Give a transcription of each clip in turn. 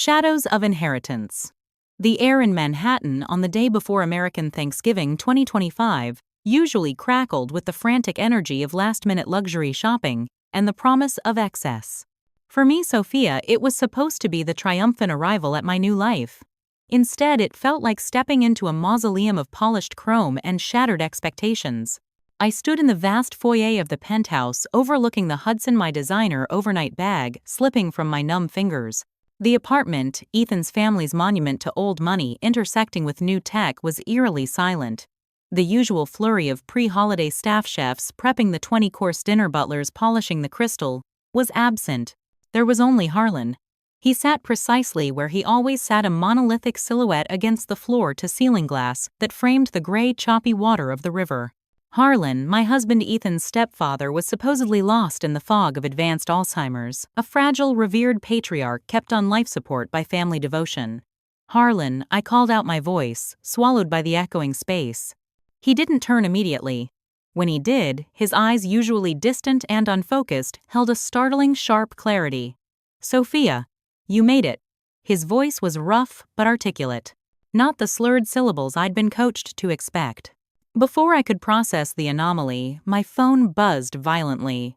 Shadows of inheritance. The air in Manhattan on the day before American Thanksgiving 2025 usually crackled with the frantic energy of last-minute luxury shopping and the promise of excess. For me, Sophia, it was supposed to be the triumphant arrival at my new life. Instead, it felt like stepping into a mausoleum of polished chrome and shattered expectations. I stood in the vast foyer of the penthouse overlooking the Hudson, my designer overnight bag slipping from my numb fingers. The apartment, Ethan's family's monument to old money intersecting with new tech, was eerily silent. The usual flurry of pre-holiday staff chefs prepping the 20-course dinner, butlers polishing the crystal, was absent. There was only Harlan. He sat precisely where he always sat, a monolithic silhouette against the floor-to-ceiling glass that framed the gray, choppy water of the river. Harlan, my husband Ethan's stepfather, was supposedly lost in the fog of advanced Alzheimer's, a fragile, revered patriarch kept on life support by family devotion. "Harlan," I called out, my voice swallowed by the echoing space. He didn't turn immediately. When he did, his eyes, usually distant and unfocused, held a startling, sharp clarity. "Sophia, you made it." His voice was rough but articulate, not the slurred syllables I'd been coached to expect. Before I could process the anomaly, my phone buzzed violently.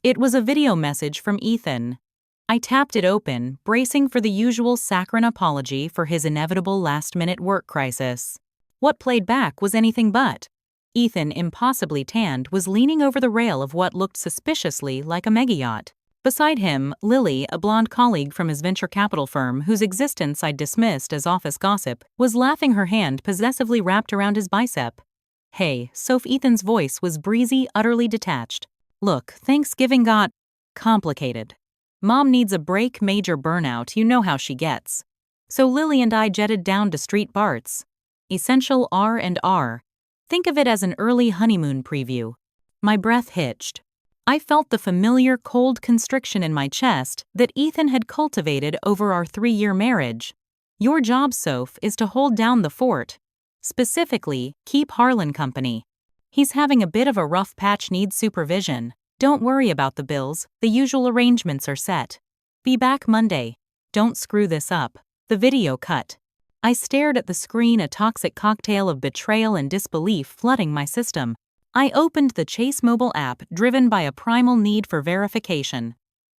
It was a video message from Ethan. I tapped it open, bracing for the usual saccharine apology for his inevitable last-minute work crisis. What played back was anything but. Ethan, impossibly tanned, was leaning over the rail of what looked suspiciously like a megayacht. Beside him, Lily, a blonde colleague from his venture capital firm whose existence I'd dismissed as office gossip, was laughing, her hand possessively wrapped around his bicep. "Hey, Soph." Ethan's voice was breezy, utterly detached. "Look, Thanksgiving got complicated. Mom needs a break, major burnout, you know how she gets. So Lily and I jetted down to Street Barts. Essential R&R. Think of it as an early honeymoon preview." My breath hitched. I felt the familiar cold constriction in my chest that Ethan had cultivated over our 3-year marriage. "Your job, Soph, is to hold down the fort. Specifically, keep Harlan company. He's having a bit of a rough patch, needs supervision. Don't worry about the bills, the usual arrangements are set. Be back Monday. Don't screw this up." The video cut. I stared at the screen, a toxic cocktail of betrayal and disbelief flooding my system. I opened the Chase mobile app, driven by a primal need for verification.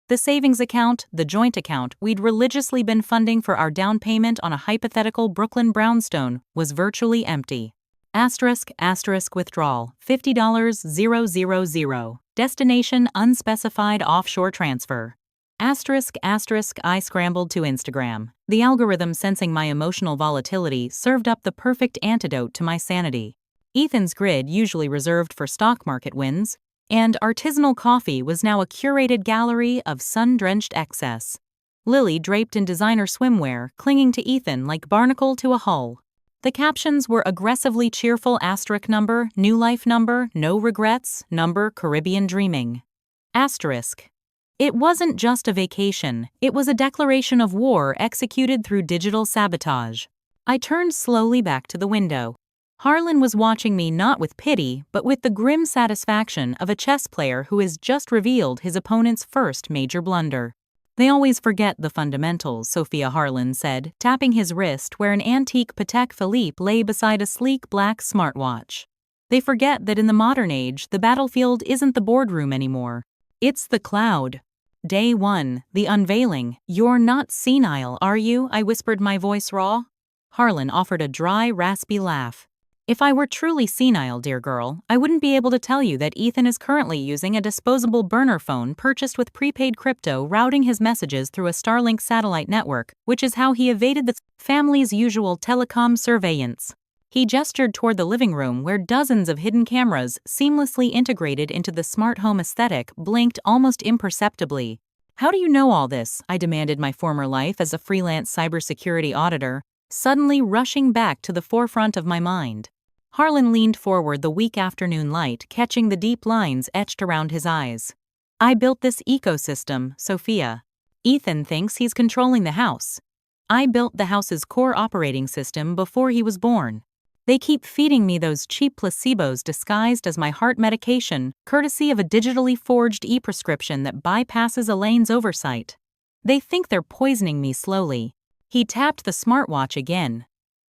The savings account, the joint account we'd religiously been funding for our down payment on a hypothetical Brooklyn brownstone, was virtually empty. *** withdrawal, $50,000. Destination unspecified, offshore transfer. ***. I scrambled to Instagram. The algorithm, sensing my emotional volatility, served up the perfect antidote to my sanity. Ethan's grid, usually reserved for stock market wins, and artisanal coffee, was now a curated gallery of sun-drenched excess. Lily, draped in designer swimwear, clinging to Ethan like barnacle to a hull. The captions were aggressively cheerful: number, new life number, no regrets, number, Caribbean dreaming. It wasn't just a vacation, it was a declaration of war executed through digital sabotage. I turned slowly back to the window. Harlan was watching me, not with pity, but with the grim satisfaction of a chess player who has just revealed his opponent's first major blunder. "They always forget the fundamentals," Sophia, Harlan said, tapping his wrist where an antique Patek Philippe lay beside a sleek black smartwatch. "They forget that in the modern age, the battlefield isn't the boardroom anymore. It's the cloud." Day 1, the unveiling. "You're not senile, are you?" I whispered, my voice raw. Harlan offered a dry, raspy laugh. "If I were truly senile, dear girl, I wouldn't be able to tell you that Ethan is currently using a disposable burner phone purchased with prepaid crypto, routing his messages through a Starlink satellite network, which is how he evaded the family's usual telecom surveillance." He gestured toward the living room where dozens of hidden cameras, seamlessly integrated into the smart home aesthetic, blinked almost imperceptibly. "How do you know all this?" I demanded, my former life as a freelance cybersecurity auditor, suddenly rushing back to the forefront of my mind. Harlan leaned forward, the weak afternoon light catching the deep lines etched around his eyes. "I built this ecosystem, Sophia. Ethan thinks he's controlling the house. I built the house's core operating system before he was born. They keep feeding me those cheap placebos disguised as my heart medication, courtesy of a digitally forged e-prescription that bypasses Elaine's oversight. They think they're poisoning me slowly. He tapped the smartwatch again.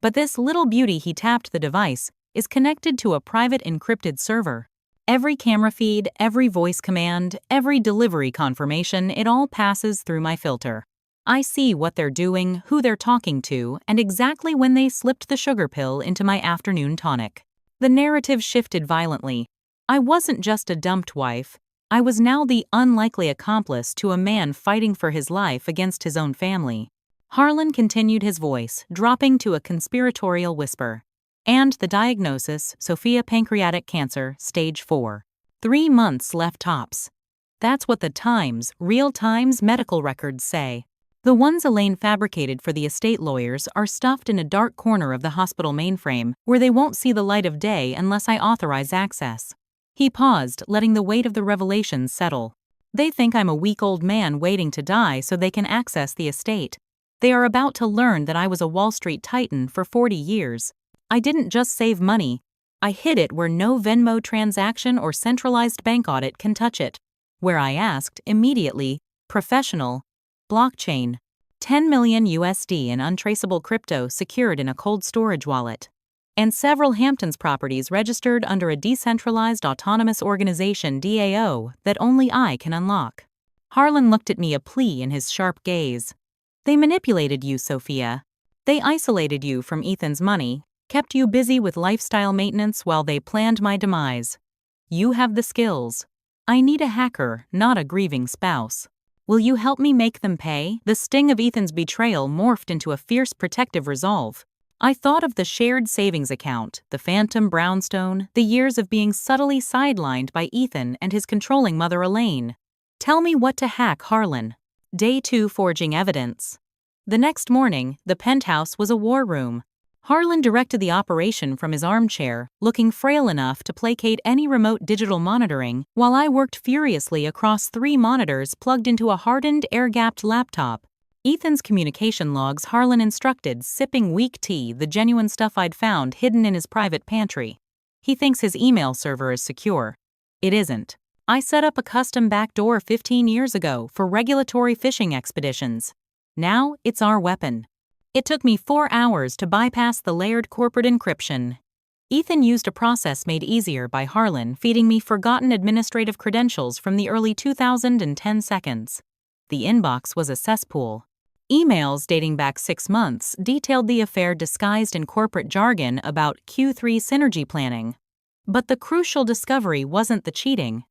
But this little beauty he tapped the device is connected to a private encrypted server. Every camera feed, every voice command, every delivery confirmation, it all passes through my filter. I see what they're doing, who they're talking to, and exactly when they slipped the sugar pill into my afternoon tonic. The narrative shifted violently. I wasn't just a dumped wife. I was now the unlikely accomplice to a man fighting for his life against his own family. Harlan continued his voice, dropping to a conspiratorial whisper. And the diagnosis, Sophia pancreatic cancer, stage 4. 3 months left tops. That's what the Times, Real Times medical records say. The ones Elaine fabricated for the estate lawyers are stuffed in a dark corner of the hospital mainframe where they won't see the light of day unless I authorize access. He paused, letting the weight of the revelations settle. They think I'm a weak old man waiting to die so they can access the estate. They are about to learn that I was a Wall Street titan for 40 years. I didn't just save money. I hid it where no Venmo transaction or centralized bank audit can touch it. Where I asked, immediately, professional, blockchain, 10 million USD in untraceable crypto secured in a cold storage wallet, and several Hamptons properties registered under a decentralized autonomous organization DAO that only I can unlock. Harlan looked at me, a plea in his sharp gaze. They manipulated you, Sophia. They isolated you from Ethan's money, kept you busy with lifestyle maintenance while they planned my demise. You have the skills. I need a hacker, not a grieving spouse. Will you help me make them pay? The sting of Ethan's betrayal morphed into a fierce protective resolve. I thought of the shared savings account, the phantom brownstone, the years of being subtly sidelined by Ethan and his controlling mother Elaine. Tell me what to hack, Harlan. Day 2, forging evidence. The next morning, the penthouse was a war room. Harlan directed the operation from his armchair, looking frail enough to placate any remote digital monitoring, while I worked furiously across 3 monitors plugged into a hardened, air-gapped laptop. Ethan's communication logs Harlan instructed, sipping weak tea, the genuine stuff I'd found hidden in his private pantry. He thinks his email server is secure. It isn't. I set up a custom backdoor 15 years ago for regulatory fishing expeditions. Now, it's our weapon. It took me 4 hours to bypass the layered corporate encryption. Ethan used a process made easier by Harlan feeding me forgotten administrative credentials from the early 2010 seconds. The inbox was a cesspool. Emails dating back 6 months detailed the affair disguised in corporate jargon about Q3 synergy planning. But the crucial discovery wasn't the cheating.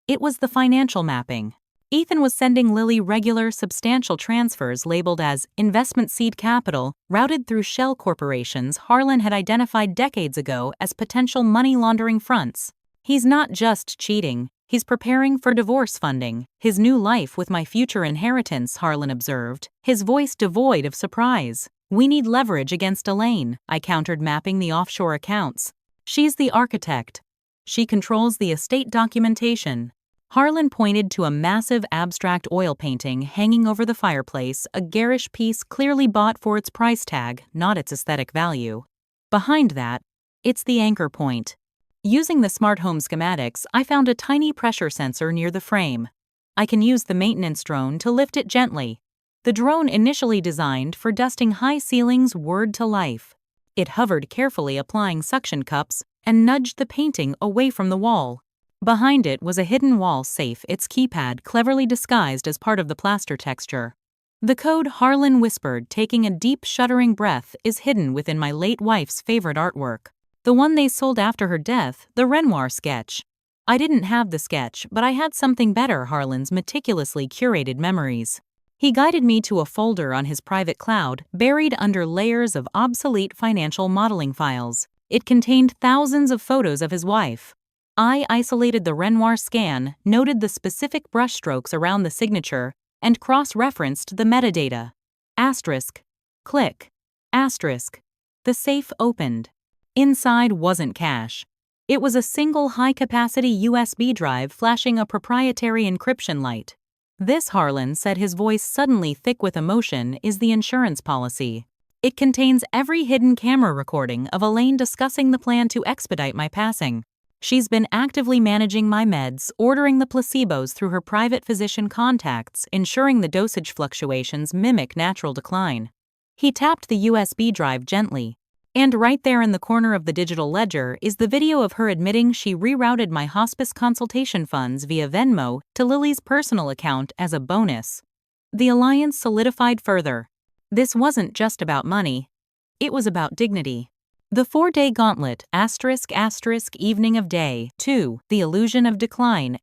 It was the financial mapping. Ethan was sending Lily regular, substantial transfers labeled as investment seed capital, routed through shell corporations Harlan had identified decades ago as potential money laundering fronts. He's not just cheating, he's preparing for divorce funding, his new life with my future inheritance, Harlan observed, his voice devoid of surprise. We need leverage against Elaine, I countered, mapping the offshore accounts. She's the architect. She controls the estate documentation. Harlan pointed to a massive abstract oil painting hanging over the fireplace, a garish piece clearly bought for its price tag, not its aesthetic value. Behind that, it's the anchor point. Using the smart home schematics, I found a tiny pressure sensor near the frame. I can use the maintenance drone to lift it gently. The drone initially designed for dusting high ceilings whirred to life. It hovered carefully, applying suction cups, and nudged the painting away from the wall. Behind it was a hidden wall safe, its keypad cleverly disguised as part of the plaster texture. The code, Harlan whispered, taking a deep, shuddering breath, is hidden within my late wife's favorite artwork. The one they sold after her death, the Renoir sketch. I didn't have the sketch, but I had something better, Harlan's meticulously curated memories. He guided me to a folder on his private cloud, buried under layers of obsolete financial modeling files. It contained thousands of photos of his wife. I isolated the Renoir scan, noted the specific brushstrokes around the signature, and cross-referenced the metadata. Asterisk. Click. Asterisk. The safe opened. Inside wasn't cash. It was a single high-capacity USB drive flashing a proprietary encryption light. This, Harlan said, his voice suddenly thick with emotion, is the insurance policy. It contains every hidden camera recording of Elaine discussing the plan to expedite my passing. She's been actively managing my meds, ordering the placebos through her private physician contacts, ensuring the dosage fluctuations mimic natural decline. He tapped the USB drive gently. And right there in the corner of the digital ledger is the video of her admitting she rerouted my hospice consultation funds via Venmo to Lily's personal account as a bonus. The alliance solidified further. This wasn't just about money. It was about dignity. The 4-day gauntlet, evening of day 2, the illusion of decline,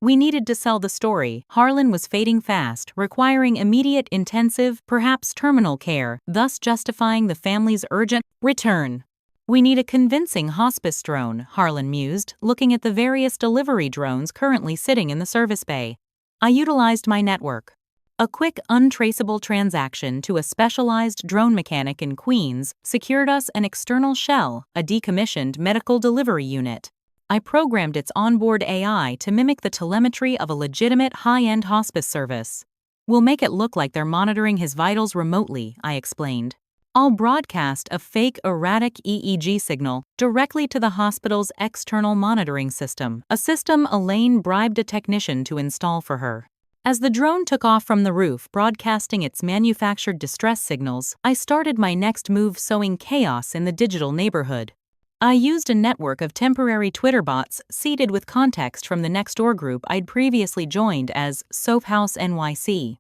We needed to sell the story. Harlan was fading fast, requiring immediate intensive, perhaps terminal care, thus justifying the family's urgent return. We need a convincing hospice drone, Harlan mused, looking at the various delivery drones currently sitting in the service bay. I utilized my network. A quick, untraceable transaction to a specialized drone mechanic in Queens secured us an external shell, a decommissioned medical delivery unit. I programmed its onboard AI to mimic the telemetry of a legitimate high-end hospice service. We'll make it look like they're monitoring his vitals remotely, I explained. I'll broadcast a fake erratic EEG signal directly to the hospital's external monitoring system, a system Elaine bribed a technician to install for her. As the drone took off from the roof, broadcasting its manufactured distress signals, I started my next move, sowing chaos in the digital neighborhood. I used a network of temporary Twitter bots seeded with context from the Nextdoor group I'd previously joined as Sophhouse NYC.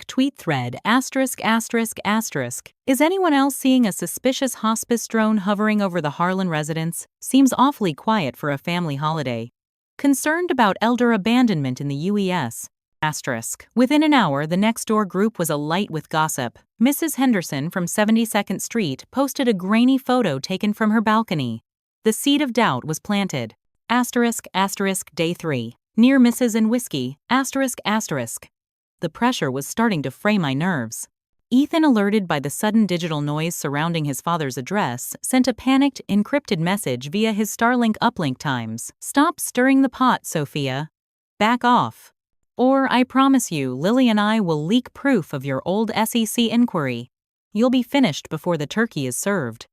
Tweet thread, Is anyone else seeing a suspicious hospice drone hovering over the Harlan residence? Seems awfully quiet for a family holiday. Concerned about elder abandonment in the UES. Within an hour, the Nextdoor group was alight with gossip. Mrs. Henderson from 72nd Street posted a grainy photo taken from her balcony. The seed of doubt was planted. Day 3. Near Mrs. and Whiskey. The pressure was starting to fray my nerves. Ethan, alerted by the sudden digital noise surrounding his father's address, sent a panicked, encrypted message via his Starlink uplink times. Stop stirring the pot, Sophia. Back off. Or I promise you, Lily and I will leak proof of your old SEC inquiry. You'll be finished before the turkey is served.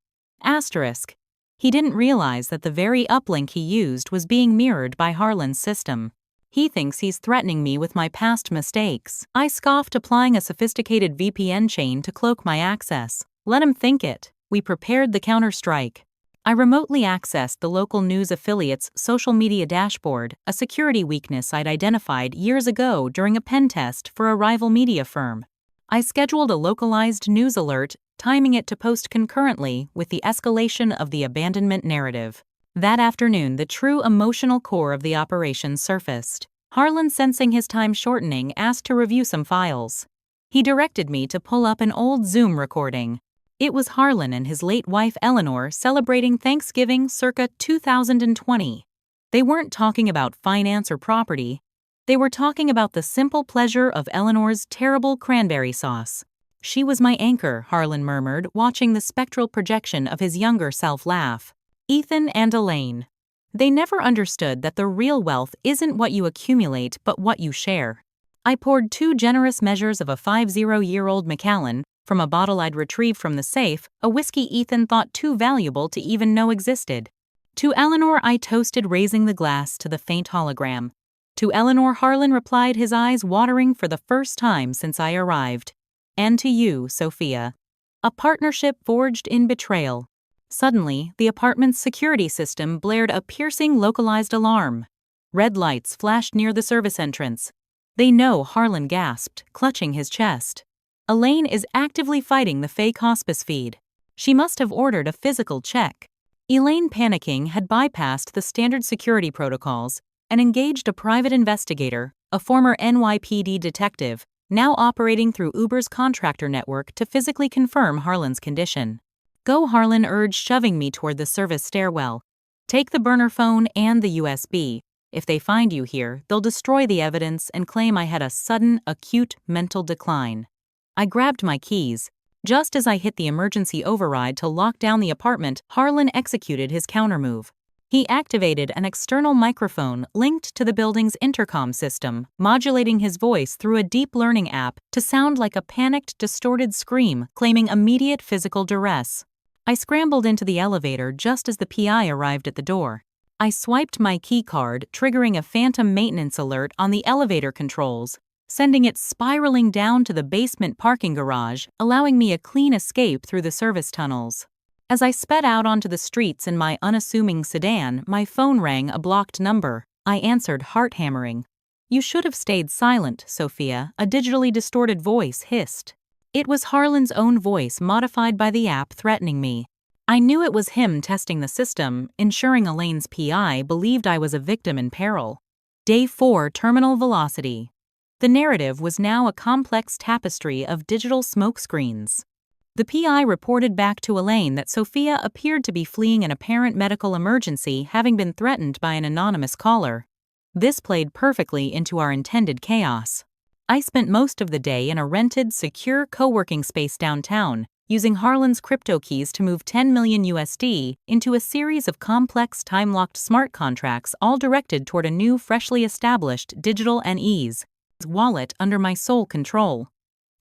He didn't realize that the very uplink he used was being mirrored by Harlan's system. He thinks he's threatening me with my past mistakes. I scoffed, applying a sophisticated VPN chain to cloak my access. Let him think it. We prepared the counterstrike. I remotely accessed the local news affiliate's social media dashboard, a security weakness I'd identified years ago during a pen test for a rival media firm. I scheduled a localized news alert, timing it to post concurrently with the escalation of the abandonment narrative. That afternoon, the true emotional core of the operation surfaced. Harlan, sensing his time shortening, asked to review some files. He directed me to pull up an old Zoom recording. It was Harlan and his late wife Eleanor celebrating Thanksgiving circa 2020. They weren't talking about finance or property. They were talking about the simple pleasure of Eleanor's terrible cranberry sauce. She was my anchor, Harlan murmured, watching the spectral projection of his younger self laugh. Ethan and Elaine. They never understood that the real wealth isn't what you accumulate but what you share. I poured 2 generous measures of a 50-year-old Macallan from a bottle I'd retrieved from the safe, a whiskey Ethan thought too valuable to even know existed. To Eleanor I toasted, raising the glass to the faint hologram. To Eleanor, Harlan replied, his eyes watering for the first time since I arrived. And to you, Sophia. A partnership forged in betrayal. Suddenly, the apartment's security system blared a piercing localized alarm. Red lights flashed near the service entrance. They know, Harlan gasped, clutching his chest. Elaine is actively fighting the fake hospice feed. She must have ordered a physical check. Elaine, panicking, had bypassed the standard security protocols and engaged a private investigator, a former NYPD detective, now operating through Uber's contractor network to physically confirm Harlan's condition. Go, Harlan urged, shoving me toward the service stairwell. Take the burner phone and the USB. If they find you here, they'll destroy the evidence and claim I had a sudden, acute mental decline. I grabbed my keys. Just as I hit the emergency override to lock down the apartment, Harlan executed his countermove. He activated an external microphone linked to the building's intercom system, modulating his voice through a deep learning app to sound like a panicked, distorted scream claiming immediate physical duress. I scrambled into the elevator just as the PI arrived at the door. I swiped my key card, triggering a phantom maintenance alert on the elevator controls. sending it spiraling down to the basement parking garage, allowing me a clean escape through the service tunnels. As I sped out onto the streets in my unassuming sedan, my phone rang a blocked number. I answered, heart-hammering. "You should have stayed silent, Sophia," a digitally distorted voice hissed. It was Harlan's own voice modified by the app threatening me. I knew it was him testing the system, ensuring Elaine's PI believed I was a victim in peril. Day 4, Terminal Velocity. The narrative was now a complex tapestry of digital smokescreens. The PI reported back to Elaine that Sophia appeared to be fleeing an apparent medical emergency, having been threatened by an anonymous caller. This played perfectly into our intended chaos. I spent most of the day in a rented, secure co-working space downtown, using Harlan's crypto keys to move 10 million USD into a series of complex time-locked smart contracts, all directed toward a new, freshly established digital NE's wallet under my sole control.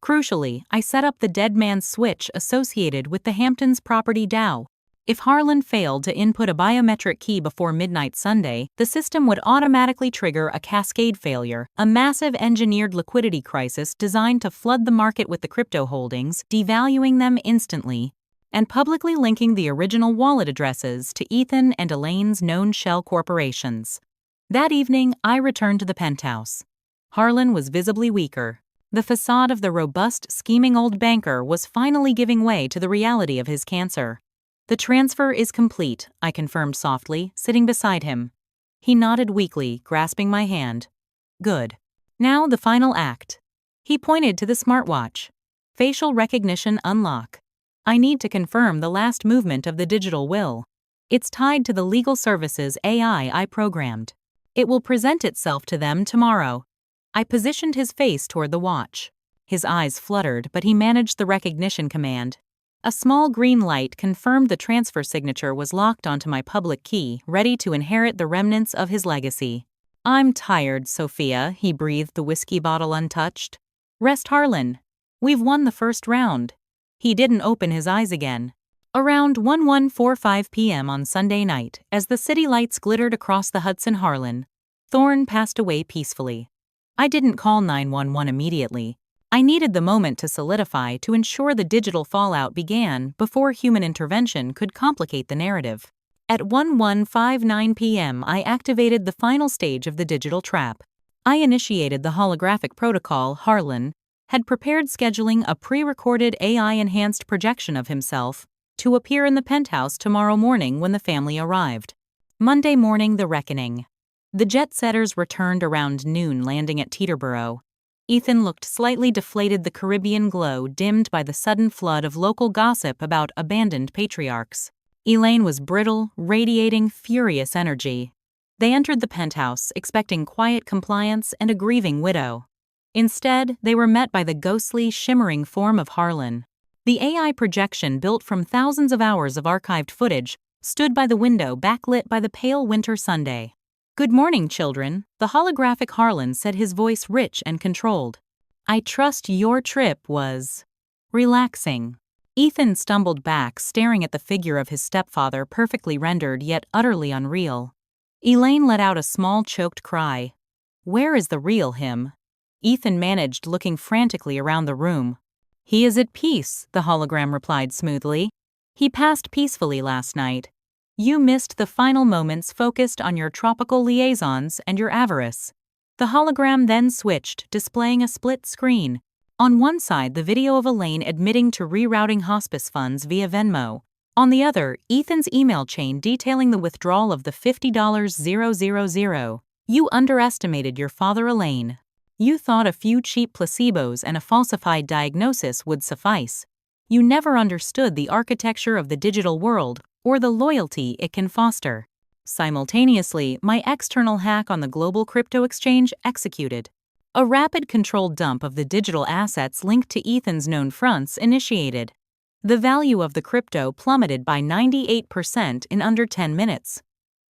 Crucially, I set up the dead man's switch associated with the Hamptons property DAO. If Harlan failed to input a biometric key before midnight Sunday, the system would automatically trigger a cascade failure, a massive engineered liquidity crisis designed to flood the market with the crypto holdings, devaluing them instantly, and publicly linking the original wallet addresses to Ethan and Elaine's known shell corporations. That evening, I returned to the penthouse. Harlan was visibly weaker. The facade of the robust, scheming old banker was finally giving way to the reality of his cancer. "The transfer is complete," I confirmed softly, sitting beside him. He nodded weakly, grasping my hand. "Good. Now the final act." He pointed to the smartwatch. "Facial recognition unlock. I need to confirm the last movement of the digital will. It's tied to the legal services AI I programmed. It will present itself to them tomorrow." I positioned his face toward the watch. His eyes fluttered, but he managed the recognition command. A small green light confirmed the transfer signature was locked onto my public key, ready to inherit the remnants of his legacy. "I'm tired, Sophia," he breathed, the whiskey bottle untouched. "Rest, Harlan. We've won the first round." He didn't open his eyes again. Around 11:45 p.m. on Sunday night, as the city lights glittered across the Hudson, Harlan, Thorne passed away peacefully. I didn't call 911 immediately. I needed the moment to solidify to ensure the digital fallout began before human intervention could complicate the narrative. At 11:59 p.m., I activated the final stage of the digital trap. I initiated the holographic protocol. Harlan had prepared, scheduling a pre-recorded AI-enhanced projection of himself to appear in the penthouse tomorrow morning when the family arrived. Monday morning, the reckoning. The jet-setters returned around noon, landing at Teterboro. Ethan looked slightly deflated, the Caribbean glow dimmed by the sudden flood of local gossip about abandoned patriarchs. Elaine was brittle, radiating furious energy. They entered the penthouse, expecting quiet compliance and a grieving widow. Instead, they were met by the ghostly, shimmering form of Harlan. The AI projection, built from thousands of hours of archived footage, stood by the window, backlit by the pale winter Sunday. "Good morning, children," the holographic Harlan said, his voice rich and controlled. "I trust your trip was relaxing." Ethan stumbled back, staring at the figure of his stepfather, perfectly rendered yet utterly unreal. Elaine let out a small, choked cry. "Where is the real him?" Ethan managed, looking frantically around the room. "He is at peace," the hologram replied smoothly. "He passed peacefully last night. You missed the final moments focused on your tropical liaisons and your avarice." The hologram then switched, displaying a split screen. On one side, the video of Elaine admitting to rerouting hospice funds via Venmo. On the other, Ethan's email chain detailing the withdrawal of the $50,000. "You underestimated your father, Elaine. You thought a few cheap placebos and a falsified diagnosis would suffice. You never understood the architecture of the digital world or the loyalty it can foster." Simultaneously, my external hack on the global crypto exchange executed. A rapid controlled dump of the digital assets linked to Ethan's known fronts initiated. The value of the crypto plummeted by 98% in under 10 minutes.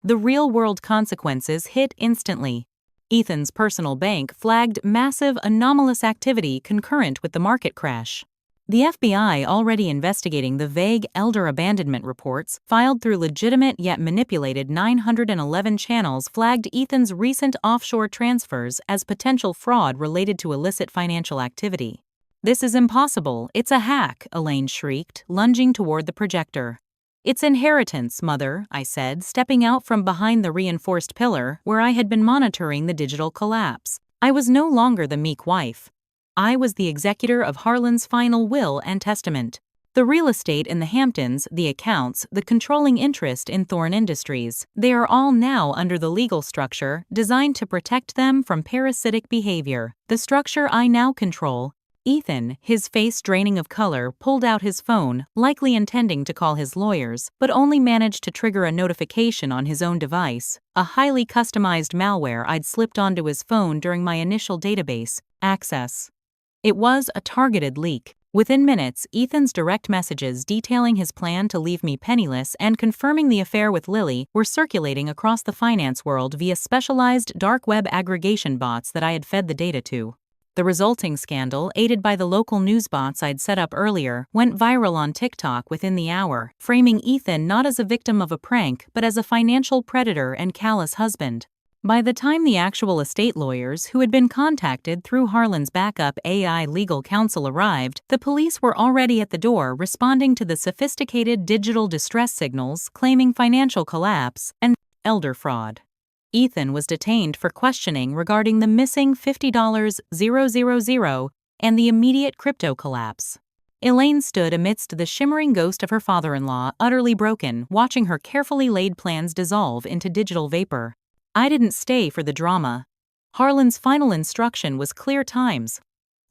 The real-world consequences hit instantly. Ethan's personal bank flagged massive anomalous activity concurrent with the market crash. The FBI, already investigating the vague elder abandonment reports filed through legitimate yet manipulated 911 channels, flagged Ethan's recent offshore transfers as potential fraud related to illicit financial activity. "This is impossible. It's a hack," Elaine shrieked, lunging toward the projector. "It's inheritance, Mother," I said, stepping out from behind the reinforced pillar where I had been monitoring the digital collapse. I was no longer the meek wife. I was the executor of Harlan's final will and testament. The real estate in the Hamptons, the accounts, the controlling interest in Thorne Industries, they are all now under the legal structure designed to protect them from parasitic behavior. The structure I now control. Ethan, his face draining of color, pulled out his phone, likely intending to call his lawyers, but only managed to trigger a notification on his own device, a highly customized malware I'd slipped onto his phone during my initial database access. It was a targeted leak. Within minutes, Ethan's direct messages detailing his plan to leave me penniless and confirming the affair with Lily were circulating across the finance world via specialized dark web aggregation bots that I had fed the data to. The resulting scandal, aided by the local news bots I'd set up earlier, went viral on TikTok within the hour, framing Ethan not as a victim of a prank but as a financial predator and callous husband. By the time the actual estate lawyers who had been contacted through Harlan's backup AI legal counsel arrived, the police were already at the door responding to the sophisticated digital distress signals claiming financial collapse and elder fraud. Ethan was detained for questioning regarding the missing $50,000 and the immediate crypto collapse. Elaine stood amidst the shimmering ghost of her father-in-law, utterly broken, watching her carefully laid plans dissolve into digital vapor. I didn't stay for the drama. Harlan's final instruction was clear times.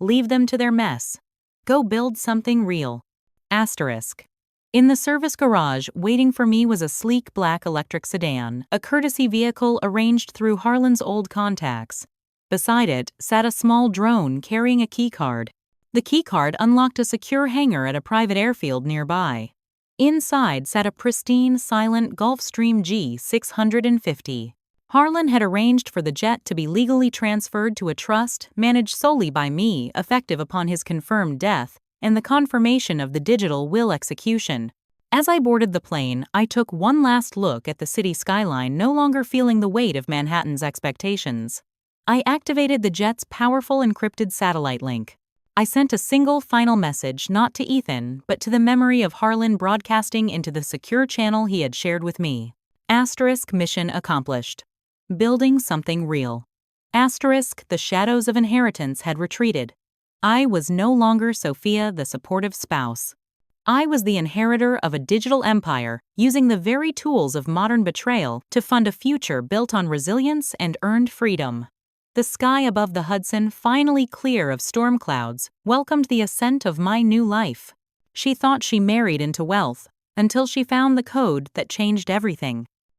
Leave them to their mess. Go build something real. Asterisk. In the service garage, waiting for me was a sleek black electric sedan, a courtesy vehicle arranged through Harlan's old contacts. Beside it sat a small drone carrying a keycard. The keycard unlocked a secure hangar at a private airfield nearby. Inside sat a pristine, silent Gulfstream G650. Harlan had arranged for the jet to be legally transferred to a trust managed solely by me, effective upon his confirmed death and the confirmation of the digital will execution. As I boarded the plane, I took one last look at the city skyline, no longer feeling the weight of Manhattan's expectations. I activated the jet's powerful encrypted satellite link. I sent a single final message, not to Ethan, but to the memory of Harlan, broadcasting into the secure channel he had shared with me. Asterisk, mission accomplished. Building something real. Asterisk, the shadows of inheritance had retreated. I was no longer Sophia, the supportive spouse. I was the inheritor of a digital empire, using the very tools of modern betrayal to fund a future built on resilience and earned freedom. The sky above the Hudson, finally clear of storm clouds, welcomed the ascent of my new life. She thought she married into wealth, until she found the code that changed everything.